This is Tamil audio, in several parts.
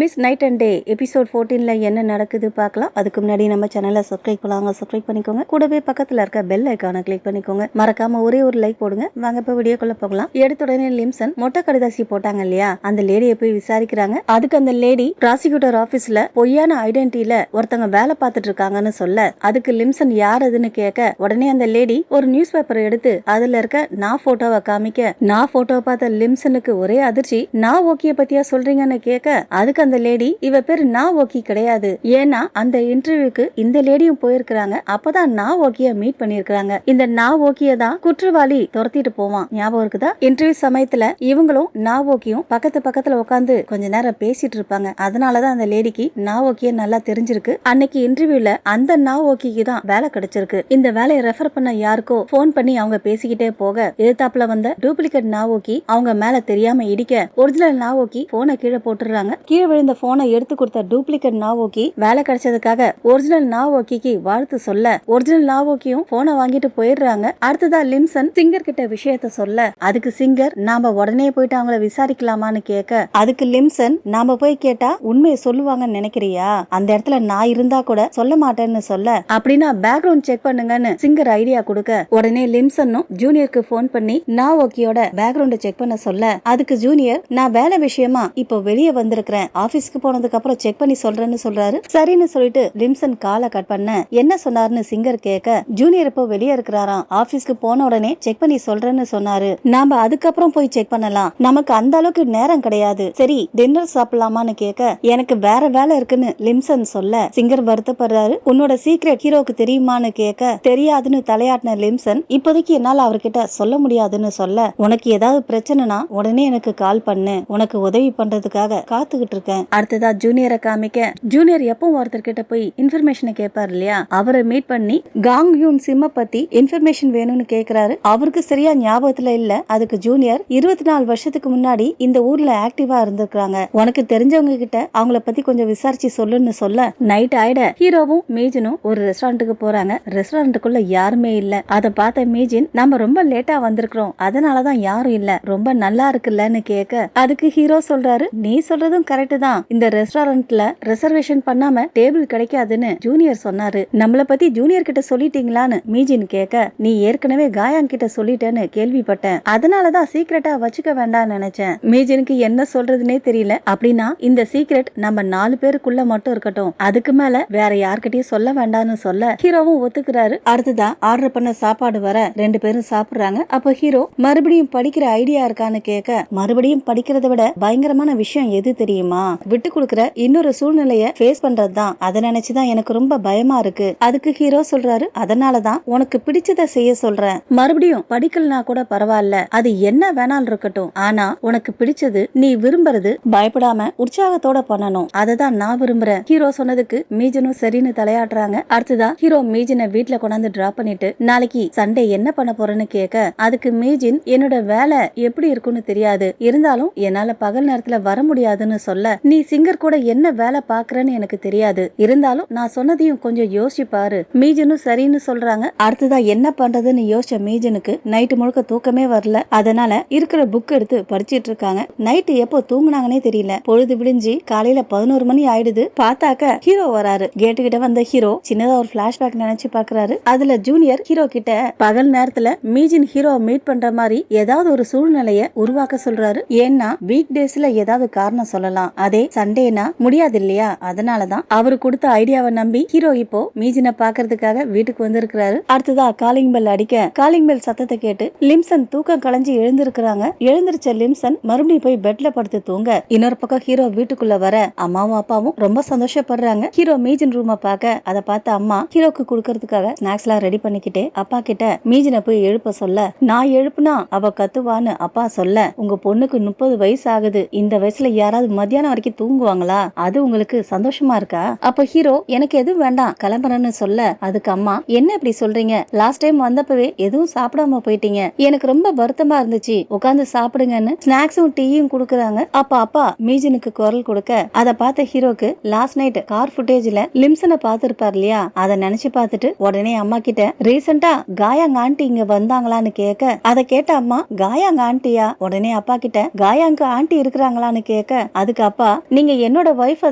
Miss Night and Day episode 14ல என்ன நடக்குது பார்க்கலாம். அதுக்கு முன்னாடி நம்ம சேனலை சப்ஸ்கிரைப் பண்ணிக்கோங்க. கூடவே பக்கத்துல இருக்க பெல் ஐக்கானை கிளிக் பண்ணிக்கோங்க. மறக்காம ஒரே ஒரு லைக் போடுங்க. வாங்க இப்ப வீடியோக்குள்ள போகலாம். எடுத்த உடனே லிம்சன் மொட்டை கடிதாசி போட்டாங்க இல்லையா, அந்த லேடியை போய் விசாரிக்கிறாங்க. அதுக்கு அந்த லேடி ப்ராசிக்யூட்டர் ஆபீஸ்ல பொய்யான ஐடென்டிட்டில ஒருத்தங்க வேலை பார்த்துட்டு இருக்காங்கன்னு சொல்ல, அதுக்கு லிம்சன் யார் அதுன்னு கேட்க, உடனே அந்த லேடி ஒரு நியூஸ் பேப்பரை எடுத்து அதுல இருக்க நான் போட்டோவை காமிக்க, நான் போட்டோவை பார்த்த லிம்சனுக்கு ஒரே அதிர்ச்சி. நான் ஓகே பத்தியா சொல்றீங்கன்னு கேட்க, அதுக்கு அந்த லேடி இவ பேரு நான் ஓகே கிடையாது, ஏன்னா அந்த இன்டர்வியூக்கு இந்த லேடியும் போயிருக்காங்க, அப்பதான் நான் ஓகே மீட் பண்ணிருக்காங்க. இந்த நான் ஓகே தான் குற்றவாளி துரத்திட்டு போவான், ஞாபகம் இருக்குதா? இன்டர்வியூ சமயத்துல இவங்களும் நான் ஓகேயும் பக்கத்துல உட்காந்து கொஞ்ச நேரம் பேசிட்டு இருப்பாங்க. அதனாலதான் அந்த லேடிக்கு நான் ஓகே நல்லா தெரிஞ்சிருக்கு. அன்னைக்கு இன்டர்வியூல அந்த நான் ஓகேக்கு தான் வேலை கிடைச்சிருக்கு. இந்த வேலையை ரெஃபர் பண்ண யாருக்கோ போன் பண்ணி அவங்க பேசிக்கிட்டே போக, எதிர்த்தாப்புல வந்த டூப்ளிகேட் நாவோக்கி அவங்க மேல தெரியாம இடிக்க, ஒரிஜினல் நாவோக்கி போனை கீழே போட்டுறாங்க. கீழே விழுந்த போனை எடுத்து கொடுத்த டூப்ளிகேட் நாவோக்கி வேலை கிடைச்சதுக்காக ஒரிஜினல் நாவோக்கிக்கு வாழ்த்து சொல்ல, ஒரிஜினல் நாவோக்கியும் போனை வாங்கிட்டு போயிடுறாங்க. அடுத்ததா லிம்சன் சிங்கர் கிட்ட விஷயத்த சொல்ல, அதுக்கு சிங்கர் நாம உடனே போயிட்டு அவங்கள விசாரிக்கலாமான்னு கேட்க, அதுக்கு லிம்சன் நாம போய் கேட்டா உண்மையை சொல்லுவாங்கன்னு நினைக்கிறியா, அந்த இடத்துல நான் இருந்தா கூட சொல்ல மாட்டேன்னு சொல்ல, அப்படின்னா பேக்ரவுண்ட் செக் பண்ணுங்கன்னு சிங்கர் ஐடியா கொடுக்க, உடனே லிம்சனும் ஜூனியருக்கு போன் பண்ணி நாவோக்கியோட பேக்ரவுண்ட் செக் பண்ண சொல்ல, அதுக்கு ஜூனியர் நான் வேலை விஷயமா இப்போ வெளியே வந்திருக்கிறேன், ஆபீஸ்க்கு போனதுக்கு அப்புறம் செக் பண்ணி சொல்றேன்னு சொல்றாரு. சரின்னு சொல்லிட்டு லிம்சன் காலை கட் பண்ண, என்ன சொன்னாருன்னு சிங்கர் கேட்க, ஜூனியர் இப்போ வெளியே இருக்கிறாராம், ஆபீஸ்க்கு போன உடனே செக் பண்ணி சொல்றேன்னு சொன்னாரு, நாம அதுக்கப்புறம் போய் செக் பண்ணலாம், நமக்கு அந்த அளவுக்கு நேரம் கிடையாது, சரி டின்னர் சாப்பிடலாமான்னு கேட்க, எனக்கு வேற வேலை இருக்குன்னு லிம்சன் சொல்ல, சிங்கர் வருத்தப்படுறாரு. உன்னோட சீக்ரெட் ஹீரோக்கு தெரியுமான்னு கேட்க, தெரியாதுன்னு தலையாட்டின லிம்சன், இப்போதைக்கு என்னால அவர்கிட்ட சொல்ல முடியாதுன்னு சொல்ல, உனக்கு ஏதாவது பிரச்சனைனா உடனே எனக்கு கால் பண்ணு, உனக்கு உதவி பண்றதுக்காக காத்துக்கிட்டு இருக்கேன். அடுத்ததா ஜூனியரை காமிக்க, ஜூனியர் எப்பவும் ஒருத்தர் கிட்ட போய் இன்ஃபர்மேஷனை கேட்பாரு இல்லையா, அவரை மீட் பண்ணி காங் யூன் சிம்ம பத்தி இன்ஃபர்மேஷன் வேணும்னு கேக்குறாரு. அவருக்கு சரியா ஞாபகத்துல இல்ல. அதுக்கு ஜூனியர் 24 வருஷத்துக்கு முன்னாடி இந்த ஊர்ல ஆக்டிவா இருந்திருக்காங்க, உனக்கு தெரிஞ்சவங்க கிட்ட அவங்கள பத்தி கொஞ்சம் விசாரிச்சு சொல்லுன்னு சொல்ல, நைட் ஆயிட ஹீரோவும் மேஜினும் ஒரு ரெஸ்டாரண்ட்டுக்கு போறாங்க. ரெஸ்டாரண்ட்டுக்குள்ள யாருமே இல்ல. அதை பார்த்த மேஜின், நம்ம ரொம்ப லேட்டா வந்திருக்கிறோம், அதனாலதான் யாரும் இல்ல, ரொம்ப நல்லா இருக்குல்லன்னு கேட்க, அதுக்கு ஹீரோ சொல்றாரு, நீ சொல்றதும் கரெக்ட் தான், இந்த ரெஸ்டாரண்ட்ல ரிசர்வேஷன் பண்ணாம டேபிள் கிடைக்காதுன்னு ஜூனியர் சொன்னாரு, நம்மள பத்தி ஜூனியர் கிட்ட சொல்லிட்டீங்களான்னு மீஜின் கேட்க, நீ ஏற்கனவே காயாங் கிட்ட சொல்லிட்டேன்னு கேள்விப்பட்டேன், அதனாலதான் சீக்கிரட்டா வச்சுக்க வேண்டாம்னு நினைச்சேன். மீஜினுக்கு என்ன சொல்றதுன்னே தெரியல. அப்படின்னா இந்த சீக்ரெட் நம்ம 4 பேருக்குள்ள மட்டும் இருக்கட்டும், அதுக்கு மேல வேற யார்கிட்டயும் சொல்ல வேண்டாம்னு சொல்ல, ஹீரோவும் ஒத்துக்கிறாரு. அடுத்ததா ஆர்டர் பண்ண சாப்பாடு வர 2 பேரும் சாப்பிடுறாங்க. அப்ப ஹீரோ மறுபடியும் படிக்கிற ஐடியா இருக்கான்னு கேட்க, மறுபடியும் படிக்கிறத விட பயங்கரமான விஷயம் எது தெரியுமா, விட்டு கொடுக்கிற இன்னொரு சூழ்நிலைய ஃபேஸ் பண்றதுதான், அதை நினைச்சுதான் எனக்கு ரொம்ப பயமா இருக்கு. அதுக்கு ஹீரோ சொல்றாரு, அதனாலதான் உனக்கு பிடிச்சத செய்ய சொல்றேன், மறுபடியும் படிக்கலனா கூட பரவாயில்ல, அது என்ன வேணாலும் இருக்கட்டும், ஆனா உனக்கு பிடிச்சது நீ விரும்புறது பயப்படாம உற்சாகத்தோட பண்ணணும், அததான் நான் விரும்புறேன். ஹீரோ சொன்னதுக்கு மீஜனும் சரின்னு தலையாடுறாங்க. அடுத்ததா ஹீரோ மீஜனை வீட்டுல கொண்டாந்து டிராப் பண்ணிட்டு, நாளைக்கு சண்டே என்ன பண்ண போறேன்னு கேட்க, அதுக்கு மீஜின், என்னோட வேலை எப்படி இருக்குன்னு தெரியாது, இருந்தாலும் என்னால பகல் நேரத்துல வர முடியாதுன்னு சொல்ல, நீ சிங்கர் கூட என்ன வேலை பாக்குறன்னு எனக்கு தெரியாது, இருந்தாலும் நான் சொன்னதையும் கொஞ்சம் யோசிச்சு பாரு. மீஜனும் சரின்னு சொல்றாங்க. அடுத்ததா என்ன பண்றதுன்னு யோசிச்ச மீஜனுக்கு நைட்டு முழுக்க தூக்கமே வரல. அதனால இருக்கிற புக் எடுத்து படிச்சிட்டு இருக்காங்க. நைட்டு எப்போ தூங்குனாங்கன்னே தெரியல. பொழுது விடிஞ்சு காலையில 11 மணி ஆயிடுது. பார்த்தாக்க ஹீரோ வராரு. கேட்டுக்கிட்ட வந்த ஹீரோ சின்னதா ஒரு பிளாஷ்பேக் நினைச்சு பாக்குறாரு. அதுல ஜூனியர் ஹீரோ கிட்ட பகல் நேரத்துல மீஜின் ஹீரோ மீட் பண்ற மாதிரி ஏதாவது ஒரு சூழ்நிலைய உருவாக்க சொல்றாரு. ஏன்னா வீக் டேஸ்ல ஏதாவது காரணம் சொல்லலாம், அதே சண்டேனா முடியாது இல்லையா, அதனாலதான் அவரு கொடுத்த ஐடியாவை நம்பி ஹீரோ இப்போ மீஜினை பாக்குறதுக்காக வீட்டுக்கு வந்திருக்கிறாரு. அடுத்ததா காலிங் பெல் அடிக்க, காலிங் பெல் சத்தத்தை கேட்டு லிம்சன் தூக்கம் கலைஞ்சு எழுந்திருக்கிறாங்க. எழுந்திருச்ச லிம்சன் மறுபடியும் போய் பெட்ல படுத்து தூங்க, இன்னொரு பக்கம் ஹீரோ வீட்டுக்குள்ள வர அம்மாவும் அப்பாவும் ரொம்ப சந்தோஷப்படுறாங்க. ஹீரோ மீஜின் ரூமை பார்க்க, அதை பார்த்து அம்மா ஹீரோக்கு கொடுக்கறதுக்காக ஸ்நாக்ஸ் எல்லாம் ரெடி பண்ணிக்கிட்டே அப்பா கிட்ட மீஜினை போய் எழுப்ப சொல்ல, நான் எழுப்புனா அவ கத்துவான்னு அப்பா சொல்ல, உங்க பொண்ணுக்கு 30 வயசு ஆகுது, இந்த வயசுல யாராவது மத்தியானம் வரைக்கும் தூங்குவாங்களா, அது உங்களுக்கு சந்தோஷமா இருக்கா? அப்ப ஹீரோ, எனக்கு எதுவும் வேண்டாம் கிளம்புறேன்னு சொல்ல, அதுக்கு அம்மா, என்ன இப்படி சொல்றீங்க, லாஸ்ட் டைம் வந்தப்பவே எதுவும் சாப்பிடாம போயிட்டீங்க, எனக்கு ரொம்ப வருத்தமா இருந்துச்சு, உட்காந்து சாப்பிடுங்கன்னு ஸ்நாக்ஸும் டீயும் குடுக்கறாங்க. அப்ப அப்பா மீஜனுக்கு குரல் கொடுக்க, அதை பார்த்த ஹீரோக்கு லாஸ்ட் நைட் கார் ஃபுட்டேஜ்ல லிம்சனை பார்த்திருப்பார் இல்லையா, அதை நினைச்சு பார்த்துட்டு உடனே அம்மா கிட்ட, ரீசெண்டா காயாங் ஆண்டி இங்க வந்தாங்களான்னு கேட்க, அதை கேட்ட அம்மா, காயாங் ஆண்டியா? உடனே அப்பா கிட்ட, காயாங்க ஆண்டி இருக்கிறாங்களான்னு கேட்க, அதுக்கு அப்பா, அப்பா நீங்க என்னோட ஒய்ஃப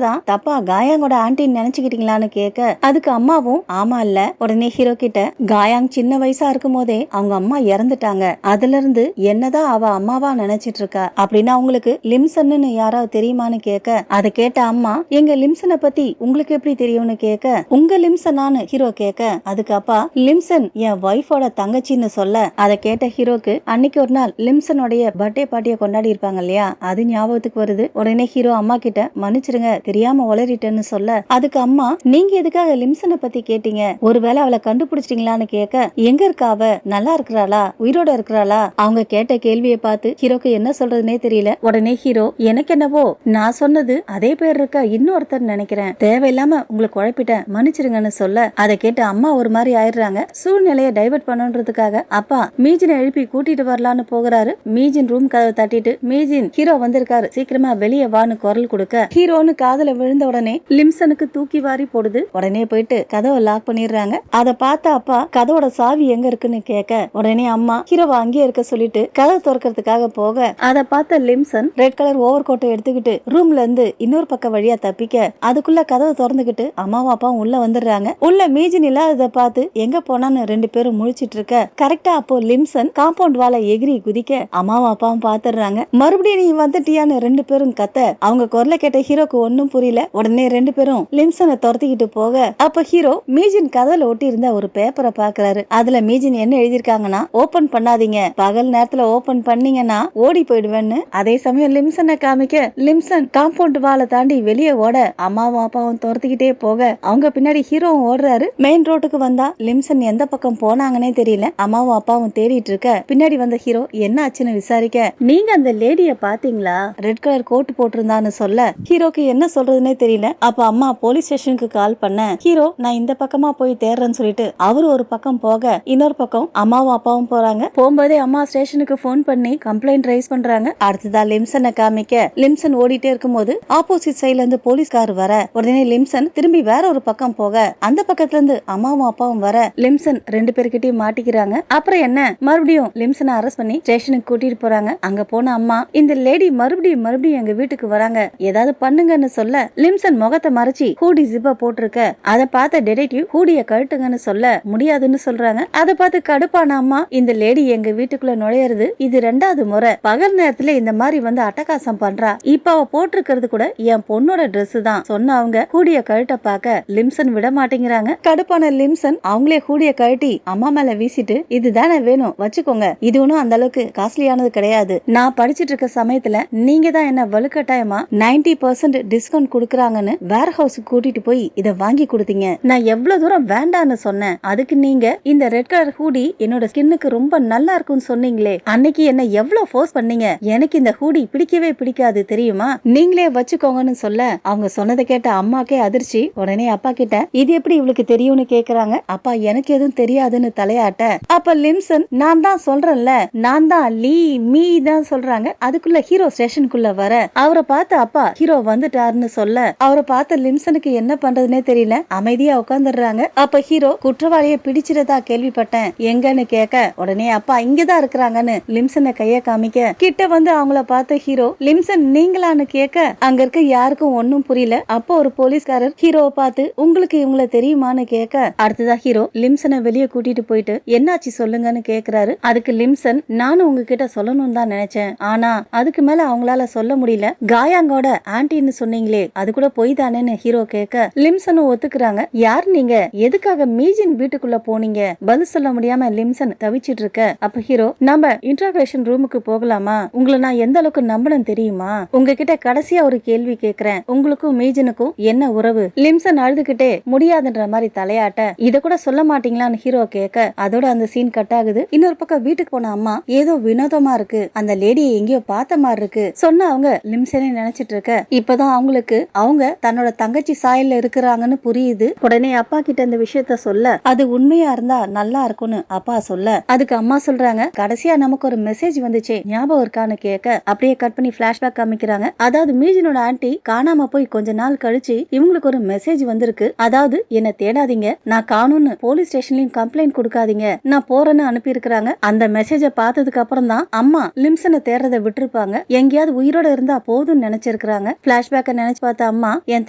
தான் தப்பா காயாங்கோட ஆன்டின்னு நினைச்சுக்கிட்டீங்களான்னு கேட்க அதுக்கு அம்மாவும் ஆமா இல்ல. உடனே ஹீரோ கிட்ட காயாங் சின்ன வயசா இருக்கும் போதே அவங்க அம்மா இறந்துட்டாங்க, அதுல இருந்து என்னதான் அவ அம்மாவா நினைச்சிட்டு இருக்கா அப்படின்னா உங்களுக்கு லிம்சன்னு யாராவது தெரியுமான்னு கேட்க அதை கேட்ட அம்மா எங்க லிம்சனை பத்தி உங்களுக்கு எப்படி தெரியும்னு கேட்க உங்க லிம்சனான்னு ஹீரோ கேட்க அதுக்கு அப்பா லிம்சன் என் ஒய்ஃபோட தங்கச்சின்னு சொல்ல அதை கேட்ட ஹீரோக்கு அன்னைக்கு ஒரு நாள் லிம்சனுடைய பர்த்டே பார்ட்டியை கொண்டாடி இருப்பாங்க இல்லையா, அது ஞாபகத்துக்கு வருது. உடனே ஹீரோ அம்மா கிட்ட மன்னிச்சிருங்க தெரியாம உளறிட்டேன்னு சொல்ல அதுக்கு அம்மா நீங்க எதுக்காக லிம்சனை பத்தி கேட்டீங்க, ஒருவேளை அவளை கண்டுபிடிச்சிட்டீங்களான்னு கேட்க எங்க இருக்கா அவ, நல்லா இருக்கிறாளா, உயிரோட இருக்கிறாளா? அவங்க கேட்ட கேள்வியை பார்த்து ஹீரோக்கு என்ன சொல்றதுனே தெரியல. உடனே ஹீரோ எனக்கு என்னவோ நான் சொன்னது அதே பேர் இருக்க இன்னொருத்தர் நினைக்கிறேன், தேவையில்லாம உங்களுக்கு குழப்பிட்டேன் மன்னிச்சிருங்கன்னு சொல்ல அதை கேட்டு அம்மா ஒரு மாதிரி ஆயிடுறாங்க. சூழ்நிலையை டைவர்ட் பண்ணுன்றதுக்காக அப்பா மீஜினை எழுப்பி கூட்டிட்டு வரலான்னு போகிறாரு. மீஜின் ரூம் கதவை தட்டிட்டு மீஜின் ஹீரோ வந்திருக்காரு சீக்கிரமா வெளியே வான்னு குரல் கொடுக்க ஹீரோன்னு காதுல விழுந்த உடனே லிம்சனுக்கு தூக்கி வாரி போடுது. உடனே போயிட்டு கதவை லாக் பண்ணிடுறாங்க. அதை பார்த்த அப்பா கதவோட சாவி எங்க இருக்குன்னு கேட்க உடனே அம்மா ஹீரோவை அங்கேயே இருக்க சொல்லிட்டு கதவை திறக்கிறதுக்காக போக அதை பார்த்த லிம்சன் ரெட் கலர் ஓவர் கோட்டை எடுத்துக்கிட்டு ரூம்ல இருந்து இன்னொரு பக்கம் வழியா தப்பிக்க அதுக்குள்ள கதவை திறந்துகிட்டு அம்மாவும் அப்பாவும் உள்ள வந்துடுறாங்க. உள்ள மீஜின் இல்லாததை பார்த்து எங்க போனான்னு ரெண்டு பேரும் முழிச்சிட்டு இருக்க கரெக்டா அப்போ லிம்சன் காம்பவுண்ட் வாழ எகிரி குதிக்க அம்மாவும் அப்பாவும் பாத்துறாங்க. மறுபடியும் நீ வந்துட்டியான்னு ரெண்டு பேரும் கத்த அவங்க குரலை கேட்ட ஹீரோக்கு ஒன்னும் புரியல. உடனே ரெண்டு பேரும் லிம்சனை துரத்திக்கிட்டு போக அப்ப ஹீரோ மீஜின் கதவுல ஒட்டி இருந்த ஒரு பேப்பரை பாக்குறாரு. அதுல மீஜின் என்ன எழுதிருக்காங்கன்னா ஓபன் பண்ணாதீங்க, பகல் நேரத்துல ஓபன் பண்ணீங்கன்னா ஓடி போயிடுவேன்னு. அதே சமயம் லிம்சனை காமிக்க லிம்சன் காம்பவுண்ட் வாழை தாண்டி வெளியே ஓட அம்மாவும் அப்பாவும் துரத்திக்கிட்டே போக அவங்க பின்னாடி ஹீரோவும் ஓடுறாரு. மெயின் ரோட்டுக்கு வந்தா லிம்சன் எந்த பக்கம் போனாங்கன்னே தெரியல. அம்மாவும் அப்பாவும் தேடிட்டு இருக்க பின்னாடி வந்த ஹீரோ என்ன ஆச்சுன்னு விசாரிக்க நீங்க அந்த லேடிய பாத்தீங்களா, ரெட் கலர் கோட் போட்டிருந்தான்னு சொல்ல ஹீரோக்கு என்ன சொல்றதுன்னே தெரியல. அப்ப அம்மா போலீஸ் ஸ்டேஷனுக்கு கால் பண்ண ஹீரோ நான் இந்த பக்கமா போய் தேடுறேன்னு சொல்லிட்டு அவரு ஒரு பக்கம் போக இன்னொரு பக்கம் அம்மாவும் அப்பாவும் போறாங்க. போகும்போதே அம்மா ஸ்டேஷனுக்கு போன் பண்ணி கம்ப்ளைண்ட் ரைஸ் பண்றாங்க. அடுத்ததா லிம்சனை காமிக்க லிம்சன் ஓடிட்டே இருக்கும்போது ஆப்போசிட் சைட்ல இருந்து போலீஸ்கார் வர உடனே லிம்சன் திரும்பி வேற ஒரு பக்கம் போக அந்த பக்கத்துல இருந்து அம்மாவும் அப்பாவும் வர லிம்சன் ரெண்டு பேர்கிட்டயும் மாட்டிக்கிறாங்க. அப்புறம் என்ன மறுபடியும் லிம்சனை அரெஸ்ட் பண்ணி ஸ்டேஷனுக்கு கூட்டிட்டு போறாங்க. அங்க போன அம்மா இந்த லேடி மறுபடியும் எங்க வீட்டுக்கு வராங்க ஏதாவது பண்ணுங்கன்னு சொல்ல லிம்சன் முகத்தை மறைச்சி ஹூடி ஜிப்ப போட்டிருக்க அதை பார்த்த டிடெக்டிவ் ஹூடிய கழட்டுங்கன்னு சொல்ல முடியாதுன்னு சொல்றாங்க. அதை பார்த்து கடுப்பான அம்மா இந்த லேடி எங்க வீட்டுக்குள்ள நுழையிறது இது ரெண்டாவது முறை, பகல் நேரத்துல இந்த மாதிரி வந்து அட்டகாசம் பண்றா, இப்ப அவ போட்டிருக்கிறது கூட என் பொண்ணோட டிரெஸ் தான் சொன்ன அவங்க ஹூடிய கழட்ட பார்க்க லிம்சன் விட மாட்டேங்கிறாங்க. கடுப்பான லிம்சன் அவங்களே ஹூடிய கழட்டி அம்மா மேல வீசிட்டு இதுதானே வேணும் வச்சுக்கோங்க, இது ஒன்னும் அந்த அளவுக்கு காஸ்ட்லியானது கிடையாது, நான் படிச்சிட்டு இருக்க சமயத்துல நீங்க தான் என்ன வலுக்கட்டாயமா 90% டிஸ்கவுண்ட் கொடுக்கறாங்கன்னு வேர் ஹவுஸ் கூட்டிட்டு போய் இத வாங்கி கொடுத்தீங்க, நான் எவ்வளவு தூரம் வேண்டான்னு சொன்னேன், அதுக்கு நீங்க இந்த ரெட் கலர் ஹூடி என்னோட ஸ்கின்னுக்கு ரொம்ப நல்லா இருக்கும்னு சொன்னீங்களே, அன்னைக்கு என்ன எவ்வளவு ஃபோர்ஸ் பண்ணீங்க, எனக்கு இந்த ஹூடி பிடிக்கவே பிடிக்காது தெரியுமா, நீங்களே வச்சுக்கோங்கன்னு சொல்ல அவங்க சொன்னதை கேட்ட அம்மாக்கே அதிர்ச்சி. உடனே அப்பா கிட்ட இது எப்படி இவளுக்கு தெரியும்னு கேக்குறாங்க. அப்பா எனக்கு எதுவும் தெரியாதுன்னு தலையாட்ட அப்ப லிம்சன் நான் தான் சொல்றேன்ல, நான் தான் லீ மீ தான் சொல்றாங்க. அதுக்குள்ள ஹீரோ ஸ்டேஷனுக்குள்ள வர அவரை பார்த்து அப்பா ஹீரோ வந்துட்டாருன்னு சொல்ல அவரை பார்த்த லிம்சனுக்கு என்ன பண்றதுனே தெரியல, அமைதியா உட்கார்ந்துடுறாங்க. அப்ப ஹீரோ குற்றவாளியை பிடிச்சிருந்தா கேள்விப்பட்டேன் எங்கன்னு கேட்க உடனே அப்பா இங்கதான் இருக்கிறாங்கன்னு லிம்சனை கைய காமிக்க கிட்ட வந்து அவங்கள பார்த்த ஹீரோ லிம்சன் நீங்களான்னு கேட்க அங்க இருக்க யாருக்கும் ஒன்னும் புரியல. அப்போ ஒரு போலீஸ்காரர் ஹீரோவை பார்த்து உங்களுக்கு இவங்கள தெரியுமான்னு கேட்க அடுத்ததா ஹீரோ லிம்சனை வெளியே கூட்டிட்டு போயிட்டு என்னாச்சு சொல்லுங்கன்னு கேக்குறாரு. அதுக்கு லிம்சன் நானும் உங்ககிட்ட சொல்லணும்னு தான் நினைச்சேன், ஆனா அதுக்கு மேல அவங்களால சொல்ல முடியல, காயாங்கோட ஆன்டின்னு சொன்னீங்களே அது கூட போய் தானேன்னு ஹீரோ கேட்க லிம்சனும் ஒத்துக்குறாங்க. யார் நீங்க, எதுக்காக மீஜின் வீட்டுக்குள்ள போனீங்க, பதில் சொல்ல முடியாம லிம்சன் தவிச்சிட்டு இருக்க அப்ப ஹீரோ நம்ம இன்டர்வேஷன் ரூமுக்கு போகலாமா, உங்களை நான் எந்த அளவுக்கு நம்பணும் தெரியுமா, உங்ககிட்ட கடைசியா ஒரு கேள்வி கேக்குறேன், உங்களுக்கும் மீஜனுக்கும் என்ன உறவு, லிம்சன் அழுதுகிட்டே முடியாதுன்ற மாதிரி தலையாட்ட இத கூட சொல்ல மாட்டீங்களான்னு ஹீரோ கேட்க அதோட அந்த சீன் கட் ஆகுது. இன்னொரு பக்கம் வீட்டுக்கு போன அம்மா ஏதோ வினோதமா இருக்கு, அந்த லேடியை எங்கேயோ பார்த்த மாதிரி இருக்கு சொன்ன அவங்க லிம்சனே நினைச்சிட்டு இருக்க இப்பதான் அவங்களுக்கு அவங்க தன்னோட தங்கச்சி சாயல்ல இருக்கிறாங்கன்னு புரியுது. உடனே அப்பா கிட்ட இந்த விஷயத்த சொல்ல அது உண்மையா இருந்தா நல்லா இருக்கும்னு அப்பா சொல்ல அதுக்கு அம்மா சொல்றாங்க கடைசியா நமக்கு ஒரு மெசேஜ் வந்துச்சே ஞாபகம் இருக்கான்னு கேட்க அப்படியே கட் பண்ணி பிளாஷ்பேக் காமிக்கிறாங்க. அதாவது மீஜினோட ஆன்டி காணாம போய் கொஞ்ச நாள் கழிச்சு இவங்களுக்கு ஒரு மெசேஜ் வந்திருக்கு, அதாவது என்ன தேடாதீங்க, நான் காணும்னு போலீஸ் ஸ்டேஷன்லயும் கம்ப்ளைண்ட் கொடுக்காதீங்க, நான் போறேன்னு அனுப்பி இருக்கிறாங்க. அந்த மெசேஜ பார்த்ததுக்கு அப்புறம் தான் அம்மா லிம்சனை தேடுறத விட்டுருப்பாங்க, எங்கேயாவது உயிரோட இருந்தா போதும்னு நினைச்சு நினைச்சிருக்காங்க. பிளாஷ்பேக்க நினைச்சு பார்த்த அம்மா என்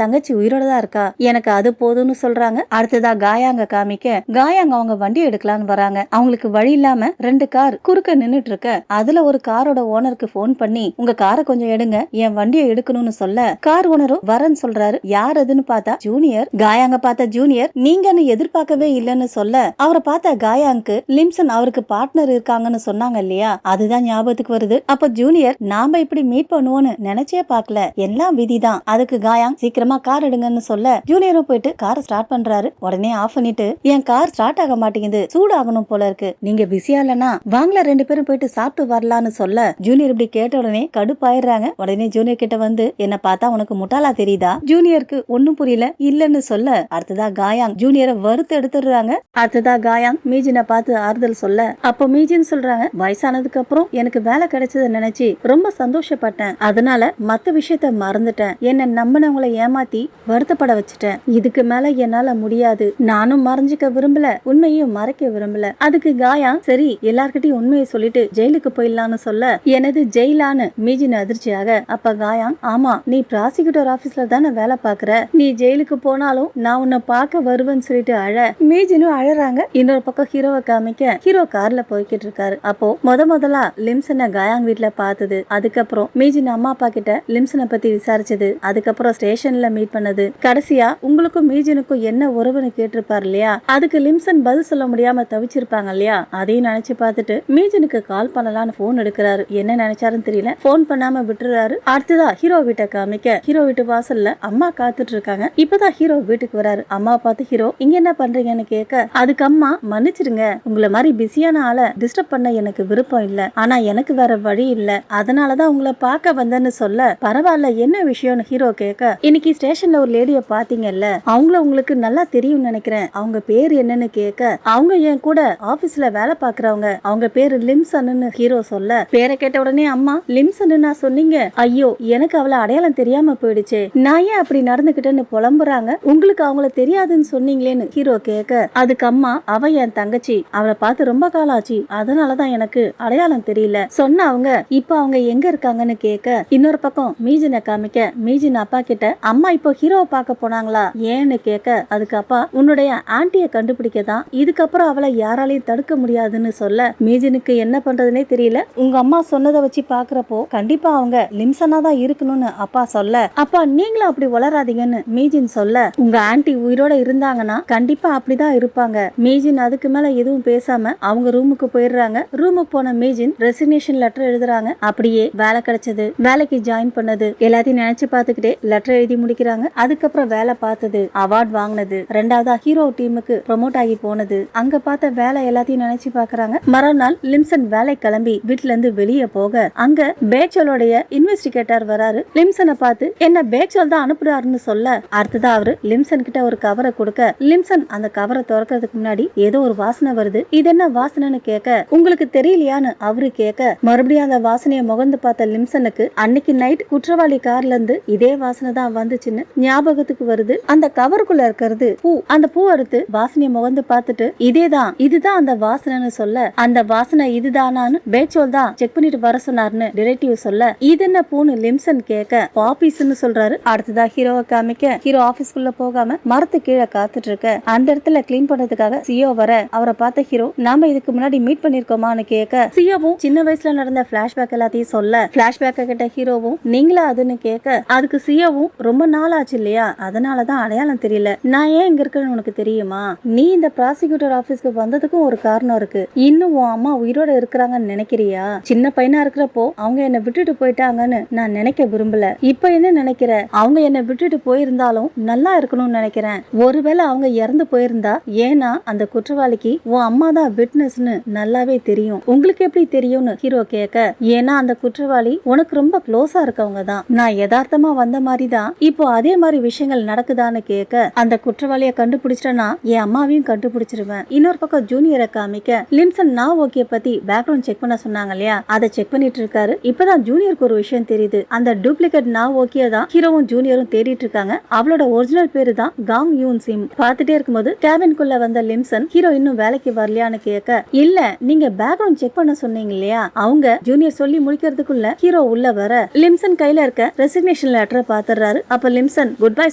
தங்கச்சி உயிரோட தான் இருக்கா, எனக்கு அது போதும்னு சொல்றாங்க. அடுத்ததா காயாங்க காமிக்க காயாங்க அவங்க வண்டி எடுக்கலான்னு வராங்க. அவங்களுக்கு வழி இல்லாம 2 கார் குறுக்க நின்னுட்டு இருக்க அதுல ஒரு காரோட ஓனருக்கு போன் பண்ணி உங்க காரை கொஞ்சம் எடுங்க, என் வண்டியை எடுக்கணும்னு சொல்ல கார் ஓனரும் வரேன்னு சொல்றாரு. யார் அதுன்னு பார்த்தா ஜூனியர். காயாங்க பார்த்த ஜூனியர் நீங்கன்னு எதிர்பார்க்கவே இல்லைன்னு சொல்ல அவரை பார்த்த காயாங்க்கு லிம்சன் அவருக்கு பார்ட்னர் இருக்காங்கன்னு சொன்னாங்க இல்லையா, அதுதான் ஞாபகத்துக்கு வருது. அப்ப ஜூனியர் நாம இப்படி மீட் பண்ணுவோம்னு நினைச்சே பார்க்கல, எல்லாம் விதிதான். அதுக்கு காயாங் சீக்கிரமா கார் எடுங்கன்னு சொல்ல ஜூனியரும் போயிட்டு காரை ஸ்டார்ட் பண்றாரு. உடனே ஆஃப் பண்ணிட்டு என் கார் ஸ்டார்ட் ஆக மாட்டேங்குது, சூடாகணும் போல இருக்கு, நீங்க பிஸியா இல்லனா வாங்கல 2 பேரும் போயிட்டு சாப்பிட்டு வரலான்னு சொல்ல ஜூனியர் இப்படி கேட்ட உடனே கடுப்பாயிடுறாங்க. உடனே ஜூனியர் கிட்ட வந்து என்ன பார்த்தா உனக்கு முட்டாளா தெரியுதா? ஜூனியருக்கு ஒன்னும் புரியல இல்லன்னு சொல்ல அடுத்ததா காயாங் ஜூனியரை வறுத்து எடுத்துடுறாங்க. அடுத்ததா காயாங் மீஜினை பார்த்து ஆறுதல் சொல்ல அப்போ மீஜின்னு சொல்றாங்க, வயசானதுக்கு அப்புறம் எனக்கு வேலை கிடைச்சத நினைச்சு ரொம்ப சந்தோஷப்பட்டேன், அதனால மத்த விஷயத்த மறந்துட்டேன், என்ன நம்பினவங்களை ஏமாத்தி வருத்தப்பட வச்சுட்டேன், இதுக்கு மேல என்னால முடியாது, நானும் மறைஞ்சிக்க விரும்பல, உண்மையும் மறைக்க விரும்பல. அதுக்கு காயாங் சரி எல்லார்கிட்டையும் உண்மையை சொல்லிட்டு ஜெயிலுக்கு போயிடலான்னு சொல்ல எனது ஜெயிலான்னு மீஜின் அதிர்ச்சியாக. அப்ப காயாங் ஆமா நீ ப்ராசிக்யூட்டர் ஆபீஸ்ல தானே வேலை பாக்குற, நீ ஜெயிலுக்கு போனாலும் நான் உன்னை பார்க்க வருவேன்னு சொல்லிட்டு அழ மீஜினும் அழறாங்க. இன்னொரு பக்கம் ஹீரோவை காமிக்க ஹீரோ கார்ல போய்கிட்டு இருக்காரு. அப்போ முதலா லிம்சனை காயாங் வீட்டுல பார்த்தது, அதுக்கப்புறம் மீஜின் அம்மா அப்பா கிட்ட லிம்சனை பத்தி விசாரிச்சது, அதுக்கப்புறம் ஸ்டேஷன்ல மீட் பண்ணது, கடைசியா உங்களுக்கும் மீஜினுக்கும் என்ன உறவுன்னு கேட்டிருப்பாரு இல்லையா, அதுக்கு லிம்சன் பதில் சொல்ல முடியாம தவிச்சிருப்பாங்க இல்லையா, அதையும் நினைச்சு பார்த்துட்டு மீஜினுக்கு கால் பண்ணலான்னு போன் எடுக்கிறாரு. என்ன நினைச்சாருன்னு தெரியல, போன் பண்ணாம விட்டுறாரு. அடுத்ததா ஹீரோ வீட்டை காமிக்க ஹீரோ வீட்டு வாசல்ல அம்மா காத்துட்டு இருக்காங்க. இப்பதான் ஹீரோ வீட்டுக்கு வராரு. அம்மா பார்த்து ஹீரோ இங்க என்ன பண்றீங்கன்னு கேட்க அதுக்கு அம்மா மன்னிச்சிருங்க, உங்களை மாதிரி பிஸியான ஆளை டிஸ்டர்ப் பண்ண எனக்கு விருப்பம் இல்ல, ஆனா எனக்கு வேற வழி இல்ல, அதனாலதான் உங்களை பார்க்க வந்தேன்னு சொல்ல பரவாயில்ல என்ன விஷயம்னு ஹீரோ கேட்க இன்னைக்கு ஸ்டேஷன்ல ஒரு லேடிய பாத்தீங்கல்ல, அவங்கள உங்களுக்கு நல்லா தெரியும் நினைக்கிறேன், அவங்க பேர் என்னன்னு கேட்க அவங்க என் கூட ஆபீஸ்ல வேலை பாக்குறவங்க, அவங்க பேரு லிம்சன்னு ஹீரோ சொல்ல பேரை கேட்ட உடனே அம்மா லிம்சன்னு நான் சொன்னீங்க, ஐயோ எனக்கு அவளை அடையாளம் தெரியாம போயிடுச்சு, நான் ஏன் அப்படி நடந்துகிட்டேன்னு புலம்புறாங்க, உங்களுக்கு அவங்கள தெரியாதுன்னு சொன்னீங்களேன்னு ஹீரோ கேட்க அதுக்கு அம்மா அவ என் தங்கச்சி, அவளை பார்த்து ரொம்ப காலம் ஆச்சு, அதனாலதான் எனக்கு அடையாளம் தெரியல சொன்ன அவங்க இப்ப அவங்க எங்க இருக்காங்கன்னு கேட்க இன்னொரு பக்கம் மீஜினை காமிக்க மீஜின் அப்பா கிட்ட அம்மா இப்போ ஹீரோவை பார்க்க போனாங்களா ஏன்னு கேட்க அதுக்கு அப்பா உன்னுடைய ஆன்ட்டிய கண்டுபிடிக்கதான், இதுக்கப்புறம் அவளை யாராலையும் தடுக்க முடியாதுன்னு சொல்ல மீஜினுக்கு என்ன பண்றதுனே தெரியல. உங்க அம்மா சொன்னதை வச்சு பாக்குறப்போ கண்டிப்பா அவங்க லிம்சனா தான் இருக்கணும்னு அப்பா சொல்ல அப்பா நீங்களும் அப்படி வளராதீங்கன்னு மீஜின் சொல்ல உங்க ஆன்ட்டி உயிரோட இருந்தாங்கன்னா கண்டிப்பா அப்படிதான் இருப்பாங்க. மீஜின் அதுக்கு மேல எதுவும் பேசாம அவங்க ரூமுக்கு போயிடுறாங்க. ரூமுக்கு போன மீஜின் ரெசிக்னேஷன் லெட்டர் எழுதுறாங்க. அப்படியே வேலை கிடைச்சது, வேலைக்கு ஜாயின் பண்ணது எல்லாத்தையும் நினைச்சு பார்த்துக்கிட்டே லெட்டர் எழுதி முடிக்கிறாங்க. அதுக்கப்புறம் வேலை பார்த்தது, அவார்ட் வாங்கினது, 2வது ஹீரோ டீமுக்கு ப்ரொமோட் ஆகி போனது, அங்க பார்த்த வேலை எல்லாத்தையும் நினைச்சு பாக்குறாங்க. மறுநாள் லிம்சன் வேலை கிளம்பி வீட்டுல இருந்து வெளியே போக அங்க பேச்சலோடைய இன்வெஸ்டிகேட்டர் வராரு. லிம்சனை பார்த்து என்ன பேச்சல் தான் அனுப்புறாருன்னு சொல்ல அடுத்ததா அவரு லிம்சன் கிட்ட ஒரு கவரை கொடுக்க லிம்சன் அந்த கவரை திறக்கிறதுக்கு முன்னாடி ஏதோ ஒரு வாசனை வருது, இது என்ன வாசனைன்னு கேட்க உங்களுக்கு தெரியலையான்னு அவரு கேட்க மறுபடியும் அந்த வாசனையை முகந்து பார்த்த லிம்சனுக்கு அன்னைக்கு நைட் குற்றவாளி கார்ல இருந்து இதே வாசனை தான் வந்துச்சுன்னு ஞாபகத்துக்கு வருது. அந்த கவருக்குள்ள இருக்கிறது பூ, அந்த பூ எடுத்து வாசனையை முகந்து பார்த்துட்டு இதுதான் அந்த வாசனைன்னு சொல்ல அந்த வாசனை இதுதானான்னு பேச்சோல் தான் செக் பண்ணிட்டு வர சொன்னார்னு டிடெக்டிவ் சொல்ல இது என்ன பூன்னு லிம்சன் கேட்க பாப்பீஸ்ன்னு சொல்றாரு. அடுத்ததா ஹீரோவை காமிக்க ஹீரோ ஆபீஸ்க்குள்ள போகாம மரத்து கீழே காத்துட்டு இருக்க அந்த இடத்துல கிளீன் பண்றதுக்காக சிஓ வர அவரை பார்த்த ஹீரோ நாம இதுக்கு முன்னாடி மீட் பண்ணிருக்கோமான்னு கேட்க சிஓவும் சின்ன வயசுல நடந்த பிளாஷ்பேக் எல்லாத்தையும் சொல்ல பிளாஷ்பேக்க கிட்ட ஹீரோவும் நீங்களா அதுன்னு கேட்க அதுக்கு சிஓவும் ரொம்ப நாள் ஆச்சு இல்லையா, அதனாலதான் அடையாளம் தெரியல, நான் ஏன் இங்க இருக்கேன்னு உனக்கு தெரியுமா, நீ இந்த ப்ராசிக்யூட்டர் ஆபீஸ்க்கு வந்ததுக்கும் ஒரு காரணம் இருக்கு, இன்னும் உன் அம்மா உயிரோட இருக்கிறாங்கன்னு நினைக்கிறியா, சின்ன பையனா இருக்கிறப்போ அவங்க என்ன விட்டுட்டு போயிட்டாங்கன்னு நான் நினைக்க விரும்பல, இப்ப என்ன நினைக்கிற, அவங்க என்ன விட்டுட்டு போயிருந்தாலும் நல்லா இருக்கணும்னு நினைக்கிறேன், ஒருவேளை அவங்க இறந்து போயிருந்தா, ஏன்னா அந்த குற்றவாளிக்கு உன் அம்மா தான் விட்னஸ்னு நல்லாவே தெரியும், உங்களுக்கு எப்படி தெரியும்னு ஹீரோ கேட்க ஏன்னா அந்த குற்றவாளி உனக்கு ரொம்ப க்ளோஸா இருக்கவங்க தான், நான் யதார்த்தமா வந்த மாதிரி தான் இப்போ அதே மாதிரி விஷயங்கள் நடக்குதான்னு கேட்க அந்த குற்றவாளிய கண்டுபிடிச்சிட்டனா என் அம்மாவையும் கண்டுபிடிச்சிருவேன். இன்னொரு பக்கம் ஜூனியரை காமிக்க லிம்சன் நான் ஓகே பத்தி பேக்ரவுண்ட் செக் பண்ண சொன்னாங்க இல்லையா, அதை செக் பண்ணிட்டு இருக்காரு. இப்பதான் ஜூனியருக்கு ஒரு விஷயம் தெரியுது, அந்த டூப்ளிகேட் நான் ஓகே தான் ஹீரோவும் ஜூனியரும் தேடிட்டு இருக்காங்க, அவளோட ஒரிஜினல் பேரு தான் காங் யூன் சிம். பார்த்துட்டே இருக்கும்போது கேபின்குள்ள வந்த லிம்சன் ஹீரோ இன்னும் வேலைக்கு வரலையான்னு கேட்க இல்ல நீங்க பேக்ரவுண்ட் செக் பண்ண சொன்னீங்க இல்லையா, அவங்க ஜூனியர் சொல்லி முடிக்கிறதுக்குள்ள ஹீரோ உள்ள வர லிம்சன் கையில இருக்க ரெசிக்னேஷன் லெட்டரை பாத்துறாரு. அப்ப லிம்சன் குட் பை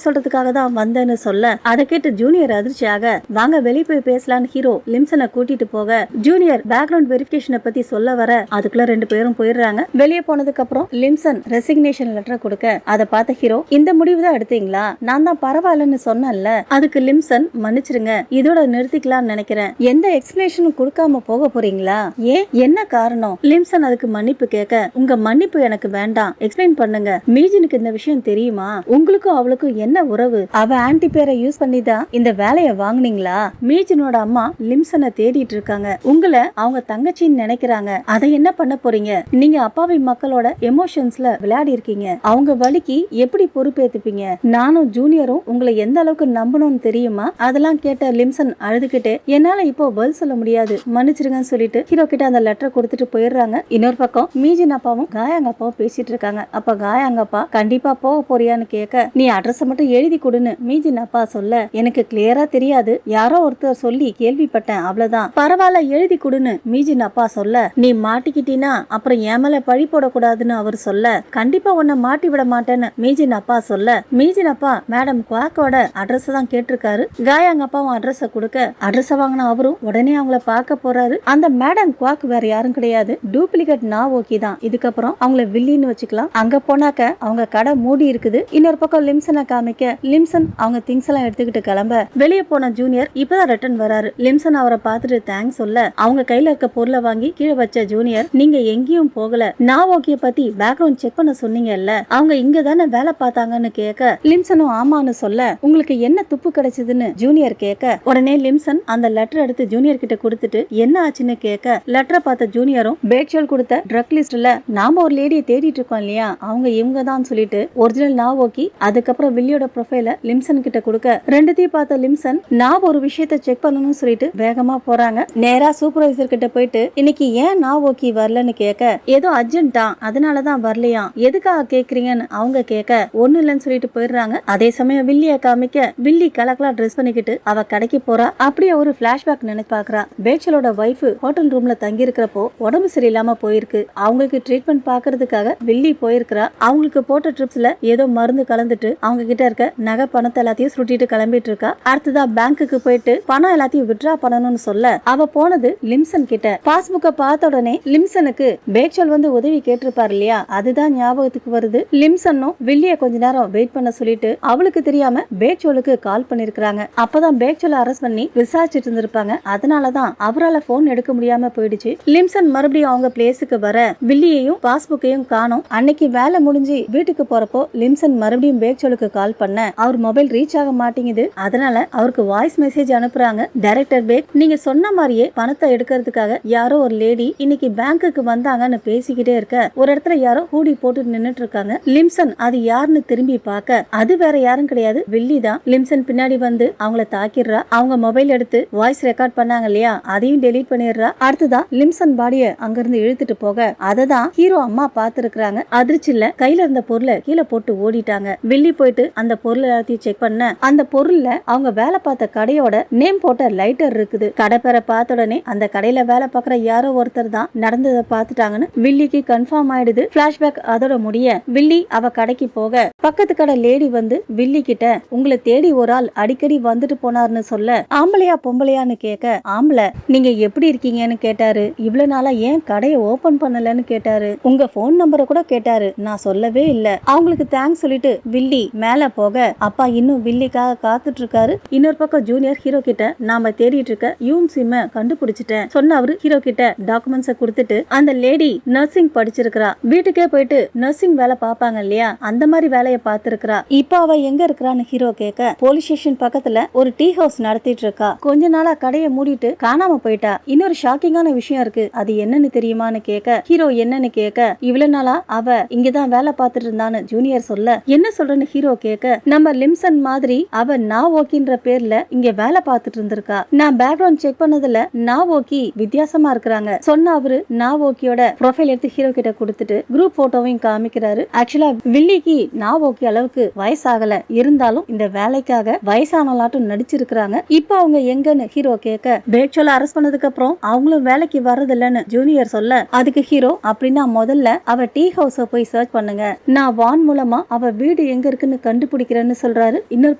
சொல்றதுக்காக தான் வந்தேன்னு சொல்ல அதை கேட்டு ஜூனியர் அதிர்ச்சியாக வாங்க வெளியே போய் பேசலான்னு ஹீரோ லிம்சனை கூட்டிட்டு போக ஜூனியர் பேக்ரவுண்ட் வெரிஃபிகேஷனை பத்தி சொல்ல வர அதுக்குள்ள ரெண்டு பேரும் போயிடுறாங்க. வெளியே போனதுக்கு அப்புறம் லிம்சன் ரெசிக்னேஷன் லெட்டரை கொடுக்க அதை பார்த்த ஹீரோ இந்த முடிவு தான் எடுத்தீங்களா, நான் தான் பரவாயில்லன்னு சொன்னேன்ல. அதுக்கு லிம்சன் மன்னிச்சிருங்க, இதோட நிறுத்திக்கலாம்னு நினைக்கிறேன், எந்த எக்ஸ்பிளேஷனும் கொடுக்காம போக போறீங்களா, ஏன் என்ன காரணம்? லிம்சன் அதுக்கு மன்னிப்பு கேட்க உங்க மன்னிப்பு எனக்கு வேண்டாம், எக்ஸ்பிளைன் பண்ணுங்க. மீஜனுக்கு இந்த விஷயம் தெரியுமா, உங்களுக்கும் அவளுக்கும் என்ன உறவு, அவ ஆன்டி பேரை யூஸ் பண்ணி தான் இந்த வேலையை வாங்குனீங்களா? மீஜனோட அம்மா லிம்சனை தேடிட்டு இருக்காங்க, உங்களை அவங்க தங்கச்சின்னு நினைக்கிறாங்க, அதை என்ன பண்ண போறீங்க? நீங்க அப்பாவி மக்களோட எமோஷன்ஸ்ல விளையாடி இருக்கீங்க, அவங்க வலிக்கு எப்படி பொறுப்பேத்துப்பீங்க? நானும் ஜூனியரும் உங்களை எந்த அளவுக்கு நம்பணும்னு தெரியுமா? அதெல்லாம் கேட்ட லிம்சன் அழுதுகிட்டே என்னால இப்போ பதில் சொல்ல முடியாது, மன்னிச்சிருங்கன்னு சொல்லிட்டு ஹீரோ கிட்ட அந்த லெட்டரை கொடுத்துட்டு போயிடுறாங்க. இன்னொரு பக்கம் மீஜின் அப்பாவும் காயாங்க அப்பாவும் பேசிட்டு இருக்காங்க. அப்ப காயாங்க அப்பா கண்டிப்பா போக போறியான்னு கேட்க நீ அட்ரஸ் மட்டும் எழுதி கொடுன்னு மீஜின் அப்பா சொல்ல எனக்கு கிளியரா தெரியாது, யாரோ ஒருத்தர் சொல்லி கேள்விப்பட்டேன், அவ்வளவுதான், பரவாயில்ல எழுதி கொடுன்னு மீஜின் அப்பா சொல்ல நீ மாட்டிக்கிட்டீனா அப்புறம் என் மேல பழி போடக்கூடாதுன்னு அவர் சொல்ல கண்டிப்பா உன்னை மாட்டி விட மாட்டேன்னு மீஜின் அப்பா சொல்ல மீஜின் அப்பா மேடம் குவாக்கோட அட்ரஸ் தான் கேட்டிருக்காரு. காயாங்க அப்பாவும் அட்ரஸ கொடுக்க அட்ரஸ் வாங்கின அவரும் உடனே அவங்கள பார்க்க போறாரு. அந்த மேடம் குவாக் வேற யாரும் கிடையாது, டூப்ளிகேட் நாவோக்கி தான். இதுக்கப்புறம் அவங்கள வில்லின்னு வச்சுக்கலாம். அங்க போனாக்க அவங்க கடை மூடி இருக்குது. இன்னொரு பக்கம் லிம்சனை காமிக்க லிம்சன் அவங்க திங்ஸ் எல்லாம் எடுத்துக்கிட்டு கிளம்ப வெளியே போன ஜூனியர் இப்பதான் ரிட்டர்ன் வராரு. லிம்சன் அவரை பார்த்துட்டு தேங்க்ஸ் சொல்ல அவங்க கையில இருக்க பொருளை வாங்கி கீழே வச்ச ஜூனியர் நீங்க எங்கேயும் போகல, நாவோக்கிய பத்தி பேக்ரவுண்ட் செக் பண்ண சொன்னீங்கல்ல, அவங்க இங்க தானே வேலை பார்த்தாங்கன்னு கேட்க லிம்சனும் ஆமான்னு சொல்ல உங்களுக்கு என்ன துப்பு கிடைச்சதுன்னு ஜூனியர் கேட்க உடனே லிம்சன் அந்த லெட்டர் எடுத்து ஜூனியர் கிட்ட கொடுத்துட்டு என்ன ஆச்சுன்னு கேட்க லெட்டரை பார்த்த ஜூனியரும் பேக்ஷல் கொடுத்த ட்ரக் லிஸ்ட்ல நாம ஒரு லேடியை தேடிட்டு இருக்கோம் இல்லையா, அவங்க இவங்க தான் சொல்லிட்டு ஒரிஜினல் நாவோக்கி அதுக்கப்புறம் வில்லியோட ப்ரொஃபைல லிம்சன் கிட்ட கொடுக்க ரெண்டுத்தையும் பார்த்த லிம்சன் நான் ஒரு விஷயத்த செக் பண்ணணும்னு சொல்லிட்டு வேகமா போறாங்க. நேரா சூப்பர்வைசர் கிட்ட போயிட்டு இன்னைக்கு ஏன் நாவோக்கி வரலன்னு கேட்க ஏதோ அர்ஜென்ட்டா அதனாலதான் வரலையா, எதுக்காக கேக்குறீங்கன்னு அவங்க கேட்க ஒண்ணு இல்லைன்னு சொல்லிட்டு போயிடுறாங்க. அதே சமயம் வில்லிய காமிக்க வில்லி கலக்கலா ட்ரெஸ் பண்ணிக்கிட்டு அவ கடைக்கு போறா. அப்படியே ஒரு பிளாஷ்பேக் நினைச்சு பாக்குறா. பேச்சலோட வைஃப் ஹோட்டல் ரூம்ல தங்கி இருக்கிறப்போ உடம்பு சரியில்லாம போயிருக்கு, அவங்களுக்கு ட்ரீட்மெண்ட் பாக்குறதுக்காக வில்லி போயிருக்கிறா. அவங்களுக்கு போட்ட ட்ரிப்ஸ்ல ஏதோ மருந்து கலந்துட்டு அவங்க கிட்ட இருக்க நகை பணத்தை எல்லாத்தையும் சுட்டிட்டு கிளம்பிட்டு இருக்கா. அடுத்ததா பேங்க்குக்கு போயிட்டு பணம் எல்லாத்தையும் வித்ட்ரா பண்ணணும்னு சொல்ல அவ போனது லிம்சன் கிட்ட. பாஸ்புக்க பார்த்த உடனே லிம்சனுக்கு பேச்சல் வந்து உதவி கேட்டிருப்பாரு இல்லையா, அதுதான் ஞாபகத்துக்கு வருது. லிம்சனும் வில்லிய கொஞ்ச நேரம் வெயிட் பண்ண சொல்லிட்டு அவளுக்கு தெரியாம பேச்சோலுக்கு கால் பண்ணிருக்காங்க. அப்பதான் பேச்சோல அரெஸ்ட் பண்ணி விசாரிச்சுட்டு இருந்திருப்பாங்க. அதனாலதான் அவரால் போன் எடுக்க முடியாம போயிடுச்சு. லிம்சன் மறுபடியும் அவங்க பிளேஸுக்கு வர வில்லியையும் பாஸ்புக்கையும் காணோம். அன்னைக்கு வேலை முடிஞ்சு வீட்டுக்கு போறப்போ லிம்சன் மறுபடியும் பேச்சோலுக்கு கால் பண்ண அவர் மொபைல் ரீச் ஆக மாட்டேங்குது. அதனால அவருக்கு வாய்ஸ் மெசேஜ் அனுப்புறாங்க. டைரக்டர் பேக் நீங்க சொன்ன மாதிரியே பணத்தை எடுக்கிறதுக்காக யாரோ ஒரு லேடி இன்னைக்கு பேங்க்குக்கு வந்தாங்கன்னு பேசிக்கிட்டே இருக்க ஒரு இடத்துல யாரோ ஹூடி போட்டு நின்னுட்டு இருக்காங்க. லிம்சன் அது யாருன்னு திரும்பி பார்க்க அது வேற யாரும் கிடையாது, வில்லி தான். லிம்சன் பின்னாடி வந்து அவங்கள தாக்கிடுறா. அவங்க மொபைல் எடுத்து வாய்ஸ் ரெக்கார்ட் பண்ணாங்க இல்லையா, அதையும் டெலீட் பண்ணிடுறா. அடுத்ததான் லிம்சன் பாடிய அங்கிருந்து இழுத்துட்டு போக அததான் ஹீரோ அம்மா பாத்துருக்காங்க. அதிர்ச்சியில கையில இருந்த பொருளை கீழே போட்டு ஓடிட்டாங்க. வில்லி போயிட்டு அந்த பொருள் எல்லாத்தையும் செக் பண்ண அந்த பொருள்ல அவங்க வேலை பார்த்த கடையோட நேம் போட்ட லைட்டர் இருக்குது. கடை பேரை பார்த்த உடனே அந்த கடையில வேலை பார்க்கற யாரோ ஒருத்தர் தான் நடந்ததை பார்த்துட்டாங்கன்னு வில்லிக்கு கன்ஃபார்ம் ஆயிடுது. பிளாஷ்பேக் அதோட முடிய வில்லி அவ கடைக்கு போக பக்கத்து கடை லேடி வந்து வில்லி கிட்ட உங்களை தேடி ஒரு ஆள் அடிக்கடி வந்துட்டு போனார்னு சொல்ல ஆம்பளையா பொம்பளையான்னு கேட்க ஆம்பளை, நீங்க எப்படி இருக்கீங்கன்னு கேட்டாரு. இவ்வளவு நாளா ஏன் கடையை ஓபன் பண்ணலன்னு கேட்டாரு. உங்க போன் நம்பரை கூட கேட்டாரு, நான் சொல்லவே இல்ல. அவங்களுக்கு தேங்க்ஸ் சொல்லிட்டு வில்லி மேல போக அப்பா இன்னும் வில்லிக்காக காத்துட்டு இருக்காரு. இன்னொரு பக்கம் ஜூனியர் ஹீரோ கிட்ட நாம தேடிட்டு இருக்க யூன் சிம்ம கண்டுபிடிச்சிட்டேன் சொன்ன அவரு ஹீரோ கிட்ட டாக்குமெண்ட்ஸை கொடுத்துட்டு அந்த லேடி நர்சிங் படிச்சிருக்கிறா, வீட்டுக்கே போயிட்டு நர்சிங் வேலை பாப்பாங்க இல்லையா, அந்த மாதிரி வேலையை பார்த்திருக்கிறா. இப்ப அவ எங்க இருக்கிறான்னு ஹீரோ கேட்க போலீஸ் ஸ்டேஷன் பக்கத்துல ஒரு டீ ஹவுஸ் நடத்திட்டு இருக்கா. கொஞ்ச நாளா கடையை மூடிட்டு காணாம போயிட்டா. இன்னொரு ஷாக்கிங்கான விஷயம் இருக்கு, அது என்னன்னு தெரியுமான்னு கேட்க ஹீரோ என்னன்னு கேட்க இவ்வளவு நாளா அவ இங்கதான் வேலை பார்த்துட்டு இருந்தான்னு ஜூனியர் சொல்ல என்ன சொல்றன்னு ஹீரோ கேட்க நம்ம லிம்சன் மாதிரி அவ நாவோக்கின்ற பேர்ல இங்க வேலை பார்த்துட்டு இருந்திருக்கா. நான் பேக்ரவுண்ட் செக் பண்ணதுல நாவோக்கி வித்தியாசமா இருக்கிறாங்க சொன்ன அவரு நாவோக்கியோட ப்ரொஃபைல் எடுத்து ஹீரோ கிட்ட கொடுத்துட்டு குரூப் போட்டோவையும் காமிக்கிறாரு. ஆக்சுவலா வில்லிக்கு நாவோக்கி அளவுக்கு வயசாகல, இருந்தாலும் இந்த வேலைக்காக வயசானலாட்டும் நடிச்சிருக்காங்க. இப்ப அவங்க எங்கன்னு ஹீரோ கேட்க பேக்ஷோல அரெஸ்ட் பண்ணதுக்கு அப்புறம் அவங்களும் வேலைக்கு வர்றது இல்லன்னு ஜூனியர் சொல்ல அதுக்கு ஹீரோ அப்படின்னா முதல்ல அவ டீ ஹவுஸ போய் சர்ச் பண்ணுங்க, நான் வான் மூலமா அவ வீடு எங்க இருக்குன்னு கண்டுபிடிக்கிறேன்னு சொல்றாரு. இன்னொரு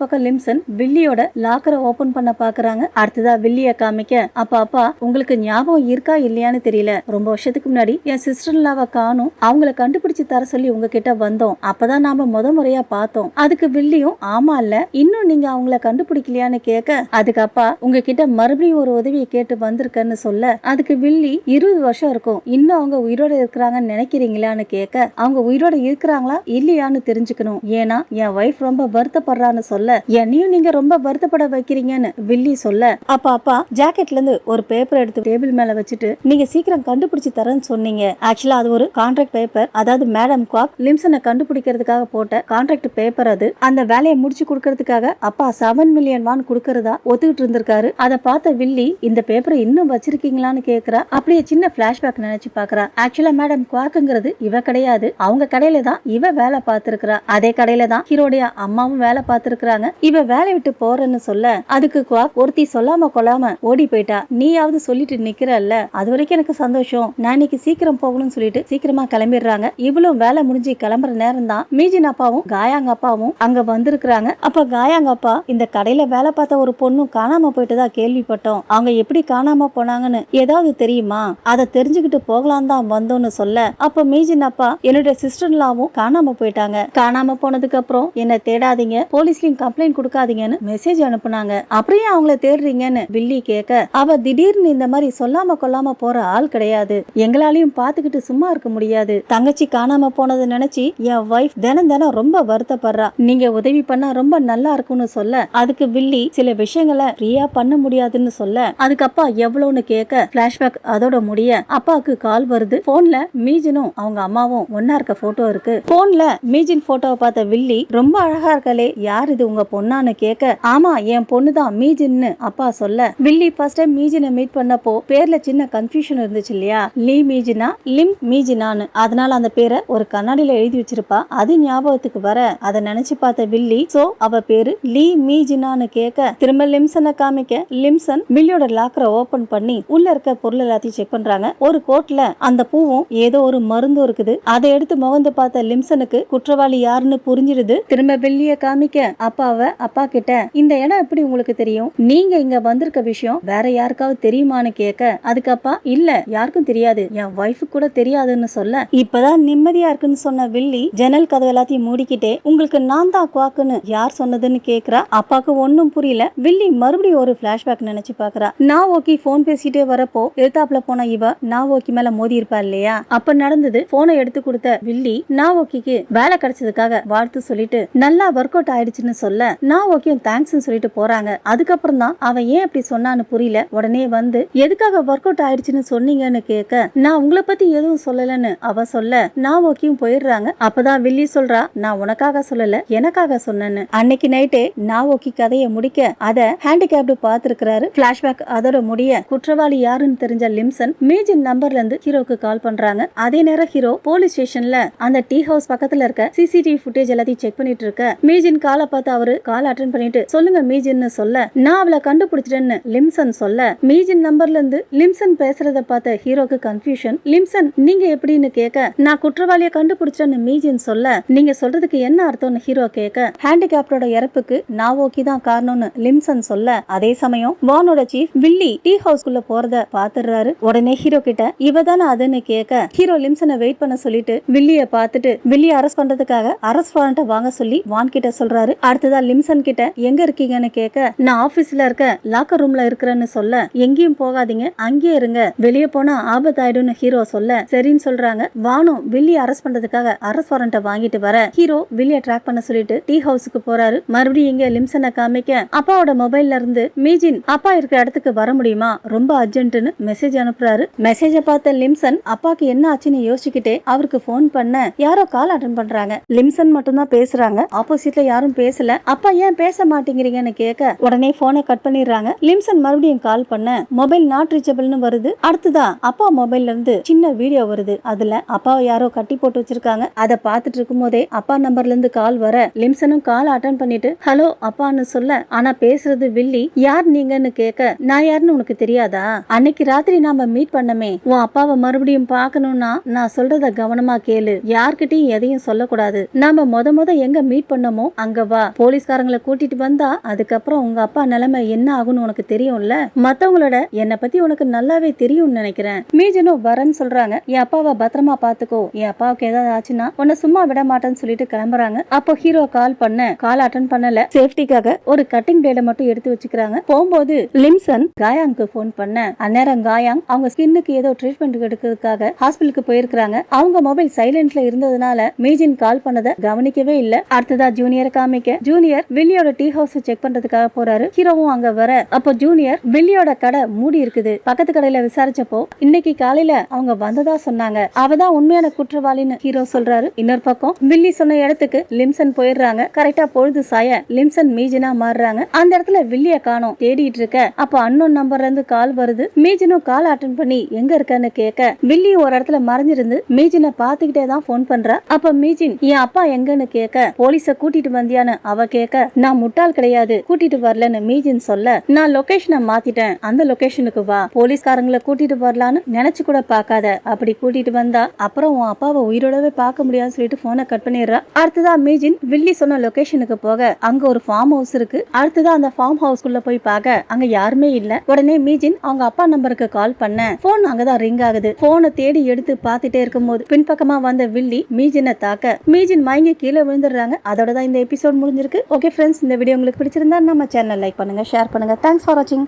பக்கம் லிம்சன் வில்லியோட லாக்கரை ஓபன் பண்ண பாக்குறாங்க. அடுத்ததா வில்லிய காமிக்க, அப்பா உங்களுக்கு ஞாபகம் இருக்கா இல்லையான்னு தெரியல, ரொம்ப வருஷத்துக்கு முன்னாடி என் சிஸ்டர்லாவை காணும், அவங்கள கண்டுபிடிச்சு தர சொல்லி உங்ககிட்ட வந்தோம், அப்பதான் நாம முறையா பார்த்தோம். அதுக்கு வில்லியும் ஆமா இல்ல இன்னும் நீங்க அவங்கள கண்டுபிடிக்கலையான்னு கேட்க, அதுக்கு அப்பா உங்ககிட்ட மறுபடியும் ஒரு உதவியை கேட்டு வந்திருக்கேன்னு சொல்ல, அதுக்கு வில்லி 20 வருஷம் இருக்கும், இன்னும் அவங்க உயிரோட இருக்கிறாங்கன்னு நினைக்கிறீங்களான்னு கேட்க, அவங்க உயிரோட இருக்கிறாங்களா இல்லையான்னு தெரிஞ்சுக்கணும், ஏன்னா என் வைஃப் ரொம்ப வருத்தப்படுறான்னு சொல்ல, என்னையும் நீங்க ரொம்ப வருத்தப்பட வைக்கிறீங்கன்னு வில்லி சொல்ல, அப்பா ஜாக்கெட்ல இருந்து ஒரு பேப்பர் எடுத்து டேபிள் மேல வச்சுட்டு, நீங்க சீக்கிரம் கண்டுபிடிச்சு தரேன்னு சொன்னீங்க, ஆக்சுவலா அது ஒரு கான்ட்ராக்ட் பேப்பர், அதாவது மேடம் குவாக் லிம்சனை கண்டுபிடிக்கிறதுக்காக போட்ட கான்ட்ராக்ட் பேப்பர். அது அந்த வேலையை முடிச்சு கொடுக்கறதுக்காக அப்பா 7 மில்லியன் வான் கொடுக்கறதா ஒத்துக்கிட்டு இருந்திருக்காரு. அதை பார்த்த வில்லி இந்த பேப்பரை இன்னும் வச்சிருக்கீங்களான்னு கேக்குறா. அப்படியே சின்ன பிளாஷ்பேக் நினைச்சு பாக்குறா. ஆக்சுவலா மேடம் குவாக்குங்கிறது இவ கிடையாது, அவங்க கடையில தான் இவ வேலை பார்த்திருக்கிறா, அதே கடையில தான் ஹீரோடைய அம்மாவும் வேலை பார்த்திருக்கிறாங்க. இவ வேலை விட்டு போறேன்னு சொல்ல, அதுக்கு குவாக் ஒருத்தி சொல்லாம கொள்ளாம ஓடி போயிட்டா, நீயாவது சொல்லிட்டு நிக்கிறல்ல, அது வரைக்கும் எனக்கு சந்தோஷம், நான் இன்னைக்கு சீக்கிரம் போகணும்னு சொல்லிட்டு சீக்கிரமா கிளம்பிடுறாங்க. இவ்வளவு வேலை முடிஞ்சு கிளம்புற நேரம் தான் மீஜின் அப்பாவும் காயாங்க அப்பாவும் அங்க வந்திருக்கிறாங்க. அப்ப காயாங்க அப்பா, இந்த கடையில வேலை பார்த்த ஒரு பொண்ணும் காணாம போயிட்டதா கேள்விப்பட்டோம், அவங்க எப்படி காணாம போனாங்கன்னு ஏதாவது தெரியுமா, அதை தெரிஞ்சுக்கிட்டு போகலாம் தான் வந்தோம்னு சொல்ல, அப்ப மீஜின் அப்பா என்னுடைய சிஸ்டர்லாவும் காணாம போயிட்டாங்க, காணாம போனதுக்கு அப்புறம் என்ன தேடாதீங்க, போலீஸ்லயும் கம்ப்ளைண்ட் கொடுக்காதீங்கன்னு மெசேஜ் அனுப்புனாங்க, அப்படியே அவங்கள தேடுறீங்கன்னு வில்லி கேட்க, அவ திடீர்னு இந்த மாதிரி சொல்லாம கொல்லாம போற ஆள் கிடையாது, எங்களாலையும் பாத்துக்கிட்டு சும்மா இருக்க முடியாது, தங்கச்சி காணாம போனது நினைச்சு என் வைஃப் தினம் ரொம்ப வருத்தப்படுறா, நீங்க உதவி பண்ணா ரொம்ப நல்லா இருக்கும்னு சொல்ல, அதுக்கு வில்லி சில விஷயங்களை ஃப்ரீயா பண்ண முடியாதுன்னு சொல்ல, அதுக்கு அப்பா எவ்வளவுன்னு கேட்க, பிளாஷ்பேக் அதோட முடிய அப்பாவுக்கு கால் வருது. போன்ல மீஜினும் அவங்க அம்மாவும் ஒன்னா இருக்க போட்டோ இருக்கு. போன்ல மீஜின் போட்டோவை பார்த்த வில்லி, ரொம்ப அழகா இருக்கலே, யார் இது உங்க பொண்ணான்னு கேட்க, ஆமா என் பொண்ணுதான் மீஜின்னு அப்பா சொல்ல, வில்லி ஃபர்ஸ்ட் டைம் மீஜினை மீட் பண்ணப்போ பேர்ல சின்ன கன்ஃபியூஷன் இருந்துச்சு இல்லையா, லீ மீஜினா லிம் மீஜினான்னு, அதனால அந்த பேரை ஒரு கண்ணாடியில எழுதி வச்சிருப்பா, அது ஞாபகத்துக்கு வர அதை நினைச்சு பார்த்த வில்லி, சோ அவ பேரு லீ மீஜினான்னு கேட்க, திரும்ப லிம்சனை காமிக்க, லிம்சன் வில்லியோட லாக்கரை ஓபன் பண்ணி உள்ள இருக்க பொருள் எல்லாத்தையும் செக் பண்றாங்க. ஒரு கோட்ல அந்த பூவும் ஏதோ ஒரு மருந்தும் இருக்குது, அதை எடுத்து முகந்து பார்த்த லிம்சனுக்கு குற்றவாளி யாருன்னு புரிஞ்சிடுது. திரும்ப வில்லிய காமிக்க, அப்பா கிட்ட இந்த இடம் எப்படி உங்களுக்கு தெரியும், நீங்க இங்க வந்திருக்க விஷயம் வேற யாருக்காவது தெரியுமான்னு கேட்க, அதுக்கு அப்பா இல்ல யாருக்கும் தெரியாது, என் வைஃபு கூட தெரியாதுன்னு சொல்ல, இப்பதான் நிம்மதியா இருக்குன்னு சொன்ன வில்லி ஜன்னல் கதவு எல்லாத்தையும் மூடிக்கிட்டே, உங்களுக்கு நான் தான் குவாக்குன்னு யார் சொன்னதுன்னு கேக்குறா. அப்பாக்கு ஒன்னும் புரியல. வில்லி மறுபடியும் ஒரு பிளாஷ்பேக் நினைச்சு பாக்குறா. நான் ஓகி போன் பேசிட்டே வரப்போ எதிர்த்தாப்புல போன இவ நான் ஓகி மேல மோதி இருப்பா இல்லையா, அப்ப நடந்தது. போனை எடுத்து கொடுத்த வில்லி நான் ஓகிக்கு வேலை கிடைச்சதுக்காக வாழ்த்து சொல்லிட்டு நல்லா ஒர்க் அவுட் ஆயிடுச்சுன்னு சொல்ல, நான் ஓகியும் தேங்க்ஸ் சொல்லிட்டு போறாங்க. அதுக்கப்புறம் தான் அவன் ஏன் அப்படி சொன்னான்னு புரியல. உடனே வந்து எதுக்காக ஒர்க் அவுட் ஆயிடுச்சுன்னு சொன்னீங்கன்னு கேட்க, நான் உங்களை பத்தி எதுவும் சொல்லலன்னு அவ சொல்ல, நான் ஓகியும் போயிடுறாங்க. அப்பதான் வில்லி சொல்றா, நான் உனக்காக சொல்லல எனக்காக சொன்னேன்னு. அன்னைக்கு நைட்டே நாவோக்கி கதையை முடிக்க அத ஹேண்டிகேப்டு பாத்துருக்காரு. பிளாஷ்பேக் அதோட முடிய குற்றவாளி யாருன்னு தெரிஞ்ச லிம்சன் மீஜின் நம்பர்ல இருந்து ஹீரோக்கு கால் பண்றாங்க. அதே நேரம் ஹீரோ போலீஸ் ஸ்டேஷன்ல அந்த டீ ஹவுஸ் பக்கத்துல இருக்க சிசிடிவி ஃபுட்டேஜ் எல்லாத்தையும் செக் பண்ணிட்டு இருக்க, மீஜின் காலை பார்த்து அவரு கால் அட்டென்ட் பண்ணிட்டு சொல்லுங்க மீஜின்னு சொல்ல, நான் அவளை கண்டுபிடிச்சிட்டேன்னு லிம்சன் சொல்ல, மீஜின் நம்பர்ல இருந்து லிம்சன் பேசுறத பார்த்த ஹீரோக்கு கன்ஃபியூஷன். லிம்சன் நீங்க எப்படின்னு கேட்க, நான் குற்றவாளியை கண்டுபிடிச்சிட்டேன்னு மீஜின் சொல்ல, நீங்க சொல்றதுக்கு என்ன அர்த்தம்னு ஹீரோ கேட்க, ஹேண்டிகேப்டோட இறப்புக்கு நாவோக்கி தான் காரணம்னு லிம்சன் சொல்ல, அதே சமயம் வானோட சீஃப் வில்லி டீ ஹவுஸ்க்குள்ள போறத பாத்துறாரு. உடனே ஹீரோ கிட்ட இவ தானே அதுன்னு கேட்க, ஹீரோ லிம்சனை வெயிட் பண்ண சொல்லிட்டு வில்லிய பார்த்துட்டு வில்லிய அரெஸ்ட் பண்றதுக்காக அரெஸ்ட் வாரண்ட வாங்க சொல்லி வான் கிட்ட சொல்றாரு. அடுத்ததா லிம்சன் கிட்ட எங்க இருக்கீங்கன்னு கேட்க, நான் ஆபீஸ்ல இருக்க லாக்கர் ரூம்ல இருக்கிறேன்னு சொல்ல, எங்கேயும் போகாதீங்க அங்கேயே இருங்க, வெளியே போனா ஆபத்தாயிடும்னு ஹீரோ சொல்ல சரின்னு சொல்றாங்க. வானும் வில்லிய அரெஸ்ட் பண்றதுக்காக அரெஸ்ட் வாரண்ட வாங்கிட்டு வர ஹீரோ வில்லிய ட்ராக் பண்ண சொல்லிட்டு டீ ஹவுஸுக்கு போறாரு. மறுபடியும் இங்க லிம்சனை காமிக்க, அப்பாவோட மொபைல்ல இருந்து மீஜின் அப்பா இருக்கிற இடத்துக்கு வர முடியுமா ரொம்ப அர்ஜென்ட்னு மெசேஜ் அனுப்புறாரு. மெசேஜ பார்த்த லிம்சன் அப்பாக்கு என்ன ஆச்சுன்னு யோசிச்சுக்கிட்டே அவருக்கு போன் பண்ண யாரோ கால் அட்டென்ட் பண்றாங்க. லிம்சன் மட்டும் தான் பேசுறாங்க, ஆப்போசிட்ல யாரும் பேசல. அப்பா ஏன் பேச மாட்டேங்கிறீங்கன்னு கேட்க உடனே போனை கட் பண்ணிடுறாங்க. லிம்சன் மறுபடியும் கால் பண்ண மொபைல் நாட் ரீச்சபிள்னு வருது. அடுத்ததா அப்பா மொபைல்ல இருந்து சின்ன வீடியோ வருது. அதுல அப்பாவை யாரோ கட்டி போட்டு வச்சிருக்காங்க. அதை பார்த்துட்டு இருக்கும் போதே அப்பா நம்பர்ல இருந்து கால் வர லிம்சனும் கால் அட்டென்ட் பண்ணிட்டு ஹலோ அப்பான்னு சொல்ல, ஆனா பேசுறது வில்லி. யார் நீங்கன்னு கேட்க, நான் யாருன்னு உனக்கு தெரியாதா, அன்னைக்கு ராத்திரி நாம மீட் பண்ணமே, உன் அப்பாவை மறுபடியும் பார்க்கணும்னா நான் சொல்றத கவனமா கேளு, கேளு, யார்கிட்டயும் எதையும் சொல்லக்கூடாது. நாம முத எங்க மீட் பண்ணமோ அங்க வா, போலீஸ்காரங்களை கூட்டிட்டு வந்தா அதுக்கப்புறம் உங்க அப்பா நிலைமை என்ன ஆகும்னு உனக்கு தெரியும்ல, மத்தவங்களோட என்னை பத்தி உனக்கு நல்லாவே தெரியும்னு நினைக்கிறேன். மீஜனும் வரேன்னு சொல்றாங்க. என் அப்பாவை பத்திரமா பாத்துக்கோ, என் அப்பாவுக்கு ஏதாவது ஆச்சுன்னா உன்னை சும்மா விட மாட்டேன்னு சொல்லிட்டு கிளம்புறாங்க. அப்போ ஹீரோ கால் அட்டன் பண்ணல. சேஃப்டிக்காக ஒரு கட்டிங் பிளேட மட்டும் எடுத்து வச்சுக்கிறாங்க. போகும்போது லிம்சன் காயாங்க்கு போன் பண்ண, அந்நேரம் காயாங் அவங்க ஸ்கின்னுக்கு ஏதோ ட்ரீட்மெண்ட் எடுக்கிறதுக்காக ஹாஸ்பிட்டலுக்கு போயிருக்காங்க. அவங்க மொபைல் சைலண்ட்ல இருந்ததுனால மீஜின் கால் பண்ணதை கவனிக்கவே இல்ல. அடுத்ததா ஜூனியர் காமிக்க, ஜூனியர் வில்லியோட டீ ஹவுஸ் செக் பண்றதுக்காக போறாரு. ஹீரோவும் அங்க வர, அப்போ ஜூனியர் வில்லியோட கடை மூடி இருக்குது. பக்கத்து கடையில விசாரிச்சப்போ இன்னைக்கு காலையில அவங்க வந்ததா சொன்னாங்க, அவதான் உண்மையான குற்றவாளின்னு ஹீரோ சொல்றாரு. இன்னொரு பக்கம் வில்லி சொன்ன இடத்துக்கு லிம்சன் போயிடுறாங்க. கரெக்டா பொழுது சாய லிம்சன் மீஜினா மாறுறாங்க. அந்த இடத்துல வில்லிய காணோம், தேடிட்டு இருக்க. அப்போ அன்னோன் நம்பர்ல இருந்து கால் வருது. மீஜினும் கால் அட்டன் பண்ணி எங்க இருக்கன்னு கேட்க, வில்லி ஒரு இடத்துல மறைஞ்சிருந்து மீஜினை பாத்துக்கிட்டே தான் போன் பண்றா. அப்ப மீஜின் என் அப்பா எங்கன்னு கேட்க, போலீஸ கூட்டிட்டு வந்தியான்னு அவ கேட்க, நான் முட்டாள் கிடையாது, கூட்டிட்டு வரலன்னு மீஜின் சொல்ல, நான் லொகேஷனை மாத்திட்டேன், அந்த லொகேஷனுக்கு வா, போலீஸ்காரங்களை கூட்டிட்டு வரலான்னு நினைச்சு கூட பாக்காத, அப்படி கூட்டிட்டு வந்தா அப்புறம் உன் அப்பாவை உயிரோடவே பார்க்க முடியாதுன்னு சொல்லிட்டு போனை கட் பண்ணிடுறா. அடுத்ததா மீஜின் வில்லி சொன்ன லொகேஷனுக்கு போக அங்க ஒரு ஃபார்ம் ஹவுஸ் இருக்கு. அடுத்ததா அந்த ஃபார்ம் ஹவுஸ்க்குள்ள போய் பார்க்க அங்க யாருமே இல்ல. உடனே மீஜின் அவங்க அப்பா நம்பருக்கு கால் பண்ண, போன் அங்கதான் ரிங் ஆகுது. போனை தேடி எடுத்து பார்த்துட்டே இருக்கும்போது பின்பக்கமா வந்த வில்லி மீஜினை தாக்க, மீஜின் மயங்கி கீழே விழுந்துடுறாங்க. அதோட தான் இந்த எபிசோட் முடிஞ்சிருக்கு. ஓகே ஃப்ரெண்ட்ஸ், இந்த வீடியோ உங்களுக்கு பிடிச்சிருந்தா நம்ம சேனல் லைக் பண்ணுங்க, ஷேர் பண்ணுங்க. தேங்க்ஸ் ஃபார் வாட்சிங்.